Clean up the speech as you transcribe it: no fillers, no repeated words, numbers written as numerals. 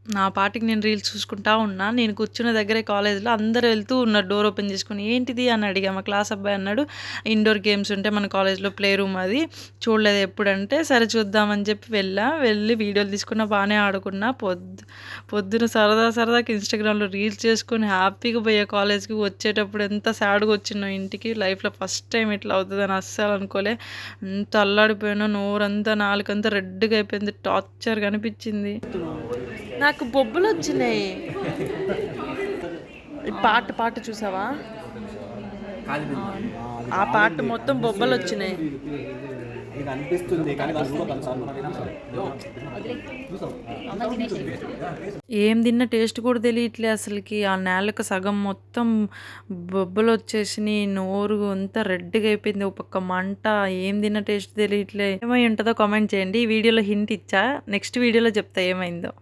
నా పాటికి నేను రీల్స్ చూసుకుంటా ఉన్నా. నేను కూర్చున్న దగ్గరే కాలేజ్‌లో అందరూ వెళ్తూ ఉన్నారు డోర్ ఓపెన్ చేసుకొని. ఏంటిది అని అడిగా. మా క్లాస్ అబ్బాయి అన్నాడు, ఇండోర్ గేమ్స్ ఉంటాయి మన కాలేజ్‌లో ప్లే రూమ్ అది. చూడలేదు ఎప్పుడంటే, సరే చూద్దామని చెప్పి వెళ్ళా. వెళ్ళి వీడియోలు తీసుకున్నా, బానే ఆడుకున్నా. పొద్దున సరదాకి ఇన్‌స్టాగ్రామ్‌లో రీల్స్ చేసుకొని హ్యాపీగా పోయా కాలేజ్‌కి. వచ్చేటప్పుడు ఎంత సాడ్‌గా వచ్చినో ఇంటికి. లైఫ్‌లో ఫస్ట్ టైమ్ ఇట్లా అవుతదని అస్సలు అనుకోలే. ఎంత అల్లాడిపోయానో, నోరంతా నాలుకంతా రెడ్‌గా అయిపోయింది. టార్చర్‌గా అనిపించింది. నాకు బొబ్బలొచ్చినాయి. ఈ పాట చూసావా? ఆ పాట మొత్తం బొబ్బలొచ్చినాయి. ఏం తిన్న టేస్ట్ కూడా తెలియట్లే అసలుకి. ఆ నేలకు సగం మొత్తం బొబ్బలొచ్చేసినాయి. నోరు అంతా రెడ్‌గా అయిపోయింది. ఓ పక్క మంట. ఏం తిన్న టేస్ట్ తెలియట్లే. ఏమై ఉంటదో కామెంట్ చేయండి. ఈ వీడియోలో హింట్ ఇచ్చా. నెక్స్ట్ వీడియోలో చెప్తా ఏమైందో.